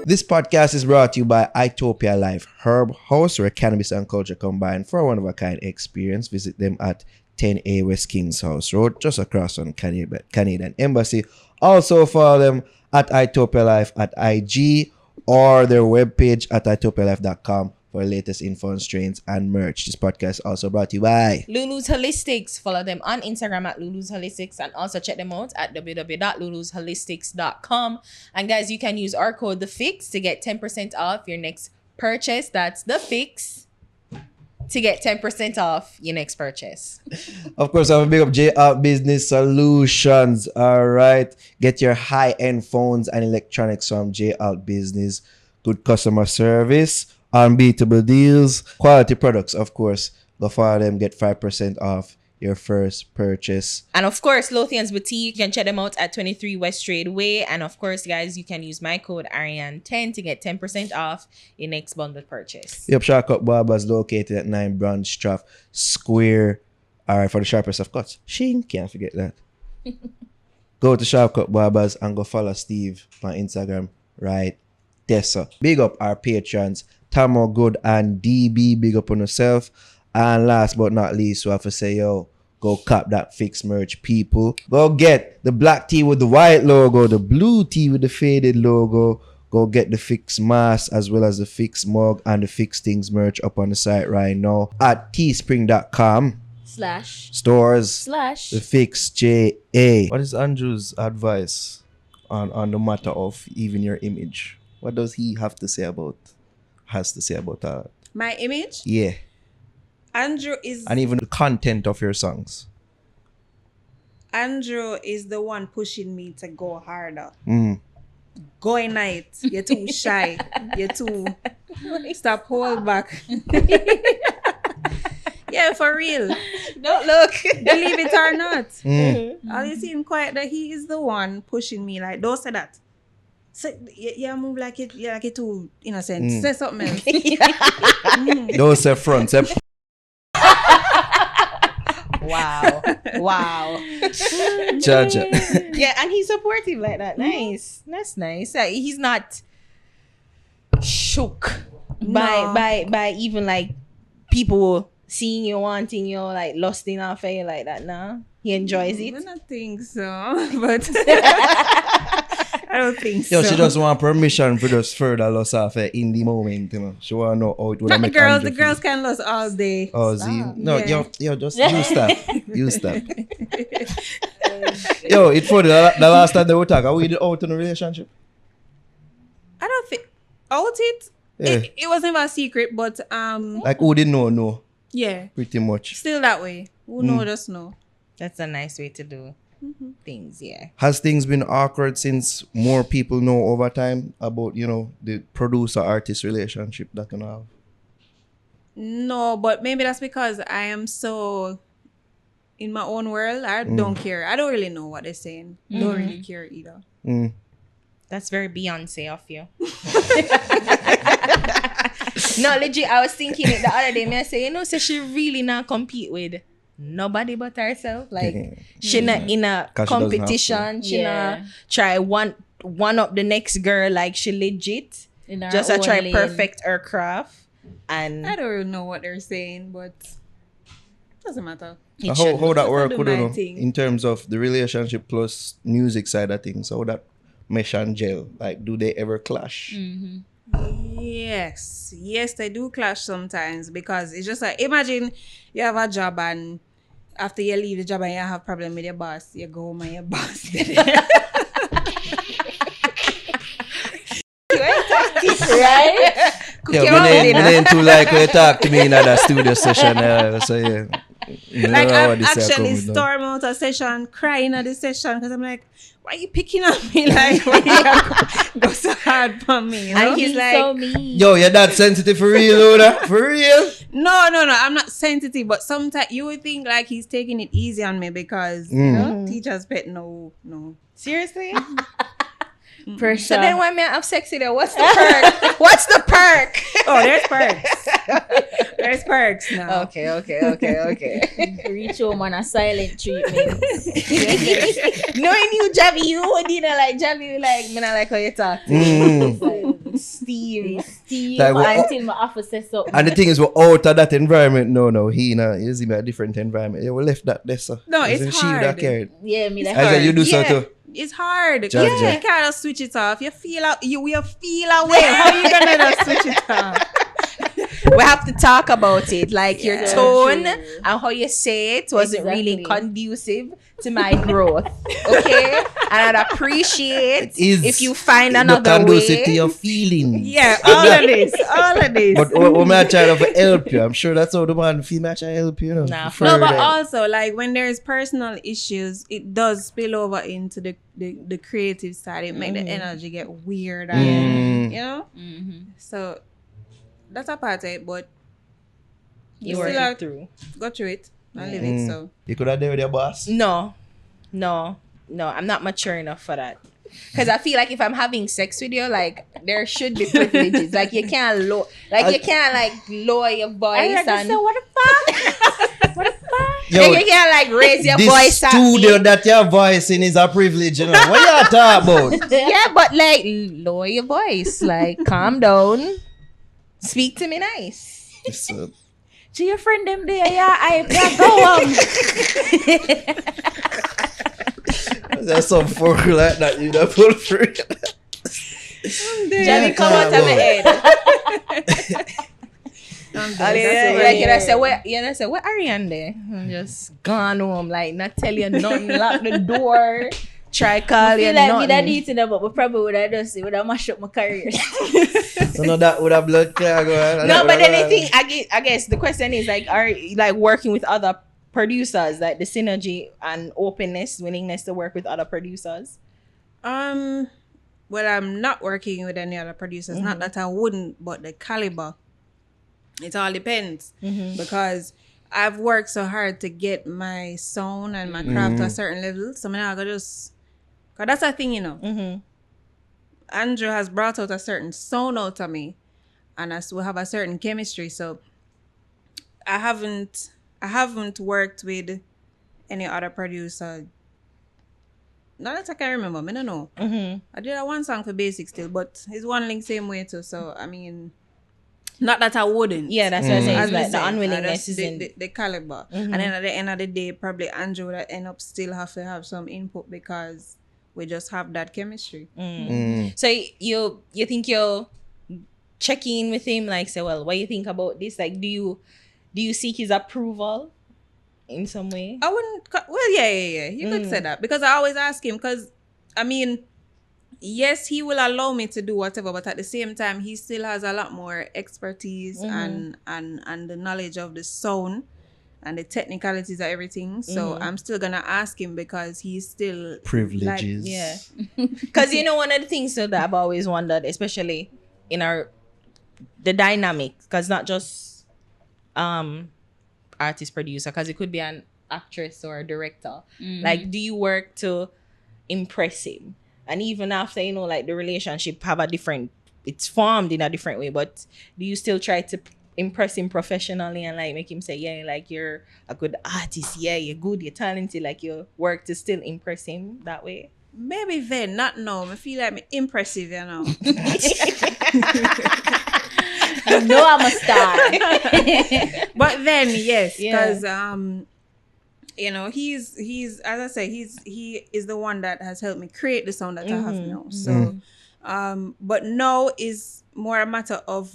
This podcast is brought to you by Itopia Life Herb House, where cannabis and culture combine for a one-of-a-kind experience. Visit them at 10A West Kings House Road, just across from Canadian Embassy. Also follow them at Itopia Life at IG or their webpage at itopialife.com for latest info on strains and merch. This podcast is also brought to you by Lulu's Holistics. Follow them on Instagram at Lulu's Holistics and also check them out at www.lulusholistics.com. And guys, you can use our code The Fix to get 10% off your next purchase. That's The Fix to get 10% off your next purchase. Of course, I'm a big up JL Business Solutions. All right. Get your high-end phones and electronics from JL Business. Good customer service, unbeatable deals, quality products, of course. Go follow them, get 5% off your first purchase. And of course, Lothian's Boutique, you can check them out at 23 West Trade Way. And of course, guys, you can use my code Ariane10 to get 10% off your next bundled purchase. Yep, Shark Barbers located at 9 Brandstraff Square. All right, for the sharpest of cuts. Shing, can't forget that. Go to Shark Barbers and go follow Steve on Instagram right there. So big up our patrons, Tamo Good and DB. Big up on yourself. And last but not least, we have to say, yo, go cop that Fix merch, people. Go get the black tee with the white logo, the blue tee with the faded logo. Go get the Fix mask as well as the Fix mug and the Fix Things merch up on the site right now at teespring.com/stores the Fix JA. What is Anju's advice on the matter of even your image? What does he has to say about that? My image? Yeah. Andrew is... And even the content of your songs. Andrew is the one pushing me to go harder. Go in night. You're too shy. You're too... Stop, hold back. Yeah, for real. Don't look. Believe it or not. All you see him quiet that he is the one pushing me. Like, don't say that. Say, yeah, move like it. Yeah, like it too innocent. Say something else. Don't say front. Say Wow. Jaja. Yeah, and he's supportive like that. Nice. That's nice. He's not shook by even like people seeing you, wanting you, like lusting after you like that. Nah, he enjoys it. I don't think so, but I don't think so. Yo, she just want permission for just further lust after in the moment, you know. She want to know how it would not make the girls. Andrew The girls feel. can lust all day. Oh, see? No, Yeah. yo, just you stop. You stop. Yo, it's funny. The last time they were talking, are we out in a relationship? I don't think out it. Yeah. It was never a secret, but Like, who didn't know? No, yeah, pretty much. still that way. Who know just know. That's a nice way to do things. Yeah. Has things been awkward since more people know over time about, you know, the producer-artist relationship that can have? No, but maybe that's because I am so in my own world. I don't care. I don't really know what they're saying. Don't really care either. That's very Beyonce of you. No, legit, I was thinking it the other day. I say, so she really not compete with nobody but herself. Like, she not in a 'Cause she doesn't have to. competition. She not try one up the next girl. Like, she legit just a try perfect her craft. And I don't really know what they're saying, but doesn't matter. How that work do would my you know thing. in terms of the relationship plus music side of things? How that mesh and gel? Like, do they ever clash? Yes, they do clash sometimes because it's just like, imagine you have a job and after you leave the job and you have problem with your boss, you go home and your boss right? Yeah, my name too like when you talk to me in that studio session. So yeah. You Like, know I'm what this actually coming down. storm out a session, crying at the session because I'm like, why are you picking on me? Like, why you go so hard for me? You know? And he's like, so mean. Yo, you're that sensitive for real, Oda? For real? No, I'm not sensitive, but sometimes you would think like he's taking it easy on me because, you know, teacher's pet, no. seriously? Pressure. So then when me have sex with her, what's the perk? What's the perk? Oh, there's perks. There's perks now. Okay. Reach home on a silent treatment. Knowing you, Javi, you would like Javi, like, me not like how you talk to me. Steve. Like, Until my office says something. And the thing is, we're out of that environment. No, he's in a different environment. Yeah, we left that there, so. No, it's She would have hard. cared. Yeah, me like I said, you do so Yeah. too. It's hard. Just- You can't switch it off. You feel out. You will feel away. How you gonna just switch it off? We have to talk about it. Like your Yeah. tone True. and how you say it wasn't really Exactly. conducive to my growth. Okay? And I'd appreciate Is if you find not another conducive to way. your feelings. Yeah, all of this. But when I try to help you, I'm sure that's how the man feel. I try to help you, Nah, For No, but that. also like when there's personal issues, it does spill over into the creative side. It make the energy get weird, and you know. So that's a part of it, but You still work have it through. got through it. I live it. So You could have done with your boss. No, I'm not mature enough for that. Because I feel like if I'm having sex with you, like there should be privileges. Like you can't you can't like lower your voice I just and say, what the fuck? What the fuck? Yo, like, you can't like raise your this voice at studio me. that you're voicing is a privilege, you know. What you talking about? Yeah, but like lower your voice. Like calm down. Speak to me nice. So, To your friend them there, yeah, I go there's some folk like that you don't pull through. Johnny, come out of my head. Like you say, what Ariane there? I'm just gone home, like not tell you nothing, lock the door, try call I you feel like me that nothing. need to know, but we probably would have just would have mashed up my career. So now that would have blood clot going. No, but then I think I guess the question is like, are you, like working with other producers, like the synergy and openness, willingness to work with other producers? well, I'm not working with any other producers. Not that I wouldn't, but the caliber. It all depends because I've worked so hard to get my sound and my craft to a certain level. So now I gotta just, cause that's a thing, you know. Andrew has brought out a certain sound out of me, and us we have a certain chemistry. So I haven't worked with any other producer. Not that I can remember. I don't know. I did a one song for Basic still, but it's one link same way too. So I mean, not that I wouldn't. Yeah, that's what I'm saying. As It's we like the say, unwillingness that's isn't. the caliber. And then at the end of the day, probably Andrew would end up still have to have some input because we just have that chemistry. So you think you'll check in with him, like say, well, what do you think about this? Like, do you seek his approval in some way? I wouldn't. Well, yeah. You could say that because I always ask him. Because I mean, yes, he will allow me to do whatever, but at the same time, he still has a lot more expertise and the knowledge of the sound and the technicalities of everything. So I'm still gonna ask him because he's still Privileges. Like, Yeah, because you know one of the things that I've always wondered, especially in the dynamic, because not just artist producer, because it could be an actress or a director. Like, do you work to impress him? And even after, you know, like the relationship it's formed in a different way, but do you still try to impress him professionally and like make him say, yeah, like you're a good artist, yeah, you're good, you're talented, like you work to still impress him that way? maybe then, not now. I feel like I'm impressive, you know. You know I'm a star. But then, yes, Yeah. because you know, he's as I say, he is the one that has helped me create the sound that I have now. So, but now is more a matter of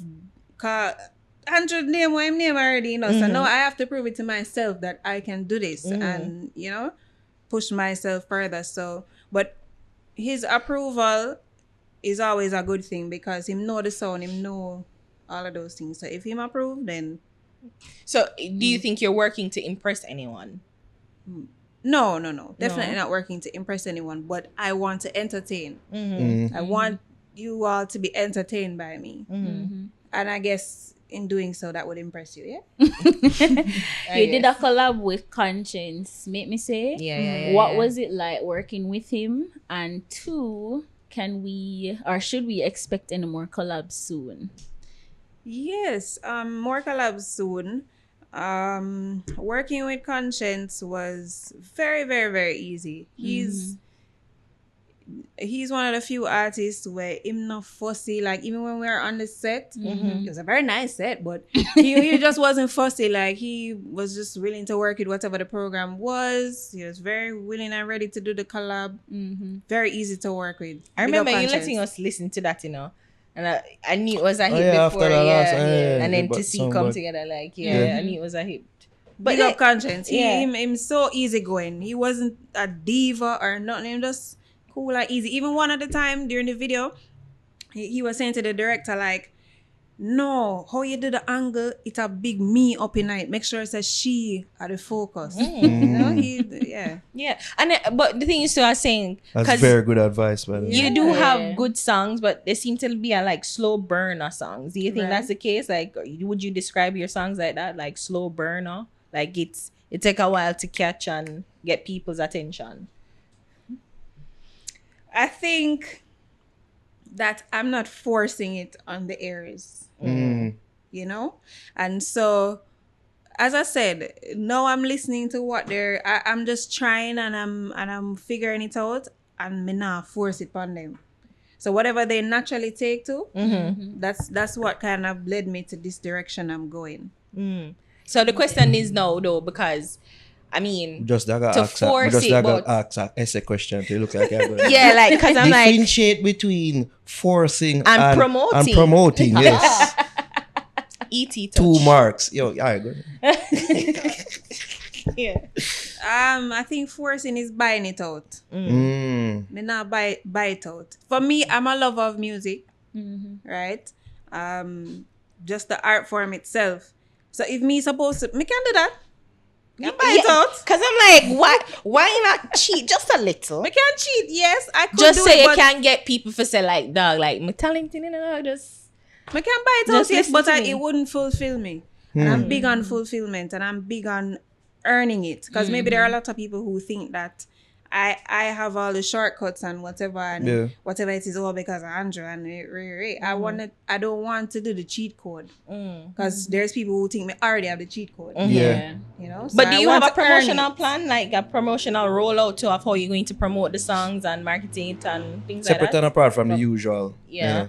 Andrew name what him name already, you know. So now I have to prove it to myself that I can do this and you know push myself further. So, but his approval is always a good thing because him know the sound, him know all of those things. So if him approve, then So do you think you're working to impress anyone? no. Definitely not working to impress anyone, but I want to entertain. I want you all to be entertained by me. And I guess in doing so, that would impress you, yeah? You did a collab with Conscience, make me say. Yeah. What was it like working with him? And 2, can we or should we expect any more collabs soon? Yes, more collabs soon. Working with Conscience was very, very, very easy. He's one of the few artists where him not fussy. Like even when we were on the set, it was a very nice set, but he just wasn't fussy. Like he was just willing to work with whatever the program was. He was very willing and ready to do the collab. Very easy to work with. I Big up remember you Conscience. letting us listen to that, and I knew it was a hit yeah, before, after the last- yeah, and then but to see some come good. together, like, I knew it was a hit. Big up Conscience. yeah. Him so easygoing. He wasn't a diva or nothing. Him just cool and easy. Even one at the time during the video, he was saying to the director, like, no, how you do the angle, it's a big me up in night. Make sure it says she at the focus. You know, Yeah, and but the thing is, I was saying, That's because very good advice, by the way. you do Yeah. have good songs, but they seem to be a like slow burner songs. Do you think Right. that's the case? Like, would you describe your songs like that, like slow burner? Like it take a while to catch and get people's attention. I think that I'm not forcing it on the areas, you know? And so, as I said, now I'm listening to what I'm just trying and I'm figuring it out, and me not force it on them. So whatever they naturally take to, that's what kind of led me to this direction I'm going. So the question is now, though, because I mean, Just that to ask force just it, that but ask a essay question to look like yeah, like because I'm like, differentiate between forcing And promoting. and promoting. Yes, ET touch. 2 marks. Yo, alright, good. Yeah. I think forcing is buying it out. Mm. Me not buy it out. For me, I'm a lover of music, right? Just the art form itself. So if me supposed to, me can do that. Me buy it out. Because I'm like, why not cheat just a little? Me can cheat. Yes, I could Just do say it, you but can't get people for say like, dog, like my talented, just me can buy it out. Just Yes, listen but to me. it wouldn't fulfill me. And I'm big on fulfillment, and I'm big on earning it. Because maybe there are a lot of people who think that I have all the shortcuts and whatever, and whatever it is all because of Andrew and I don't want to do the cheat code, because there's people who think me already have the cheat code. Yeah. You know. So But do I you want have a to earn promotional it. plan, like a promotional rollout too of how you're going to promote the songs and marketing it and things Separate like that? and apart from the usual. Yeah.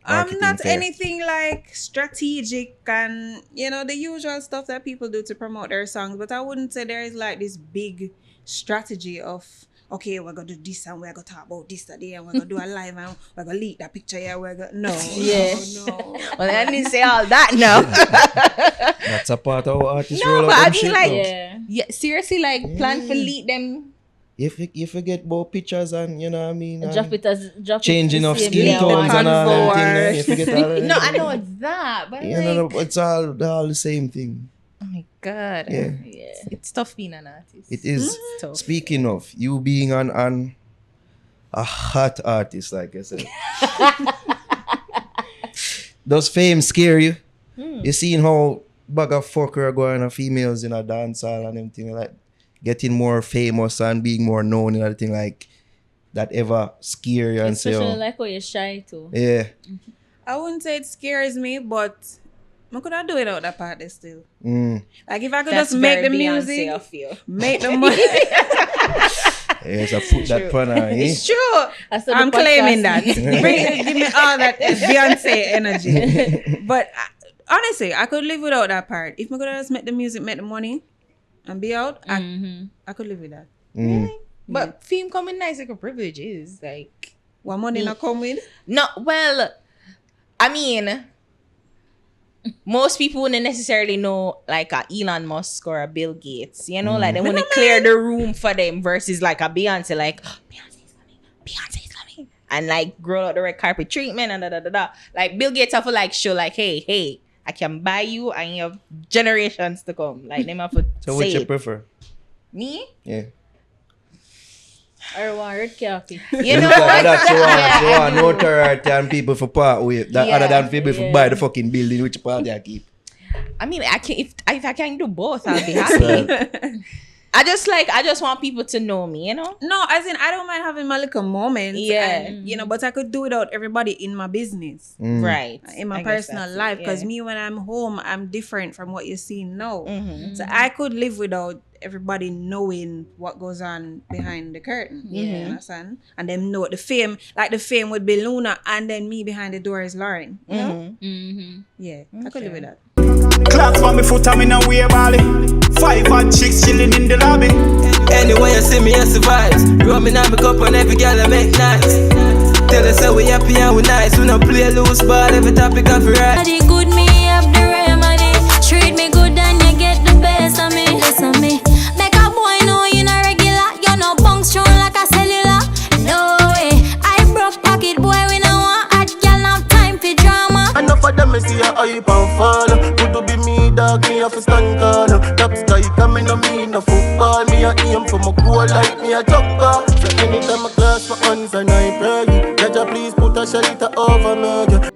Marketing Not fair. anything like strategic and the usual stuff that people do to promote their songs. But I wouldn't say there is like this big strategy of, okay, we're gonna do this and we're gonna talk about this today and we're gonna do a live and we're gonna leak that picture here. No. Well, I didn't say all that now. That's a part of our artist No, roll but out I them mean, shit like- now. Yeah. Yeah, seriously, like plan for lead them. If you forget about pictures and you know what I mean, and Drop it changing the of same skin day. tones and all that thing, convoy. then you forget all that. No, I know it's that, but You like, know, it's all the same thing. oh my god, Yeah. it's tough being an artist. It is. It's tough. Speaking of you being an a hot artist, like I said, does fame scare you? You seen how bag of fucker are going on females in a dance hall and everything like getting more famous and being more known and everything like that ever scare you and say, Especially oh, like when you're shy too. yeah. I wouldn't say it scares me, but I could do it out that part there still. Like if I could That's just make the very Beyonce, music, I feel. make the money. Yes, I put that pan on, eh? It's true. I saw the I'm claiming that. podcast. Give me all that Beyonce energy. But honestly, I could live without that part. If I could just make the music, make the money, and be out, I could live with that. But fame coming nice like a privilege is like What money not come with? no. Well, I mean, most people wouldn't necessarily know like a Elon Musk or a Bill Gates. You know, like they want to clear the room for them versus like a Beyonce. Like Beyonce is coming, and like grow out the red carpet treatment and da da da da. Like Bill Gates have to like show like, hey, I can buy you and you have generations to come. Like them have to So what say you it. prefer? Me? Yeah. Or one red coffee. You know Because what? that's you want notoriety and people for part with that Yeah, other than people for yeah. buy the fucking building which part they keep. I mean, I can if I can do both, I'll be happy. I just want people to know me, you know? No, as in I don't mind having my little moments. Yeah. And, you know, but I could do without everybody in my business. Right. In my I guess personal that's it, life. Because yeah. me, when I'm home, I'm different from what you see now. Mm-hmm. So I could live without everybody knowing what goes on behind the curtain. Mm-hmm. You understand? And them know the fame would be Luna, and then me behind the door is Lauren. You know? Yeah, I could live with that. Clock for me foot, I'm in a way valley. 5 hot chicks chilling in the lobby. Anyway, you see me, I survive. Rubbing on my cup and every girl I make nice. Tell us how we happy and we nice. We don't play loose ball, every topic of right. Body good, me have the remedy. Treat me good and you get the best of me. Listen me. Make a boy know you not regular. You no bunk strong like a cellular. No way. I broke pocket boy, we no want hot girl, have time for drama. Enough of them, I see a hype and fall. Good to be me, dog, me have to stand tall. Top sky coming on me, no football. Me a aim for my goal like me a jogger. So anytime I class my hands and I pray, Jaja please put a shelter over me.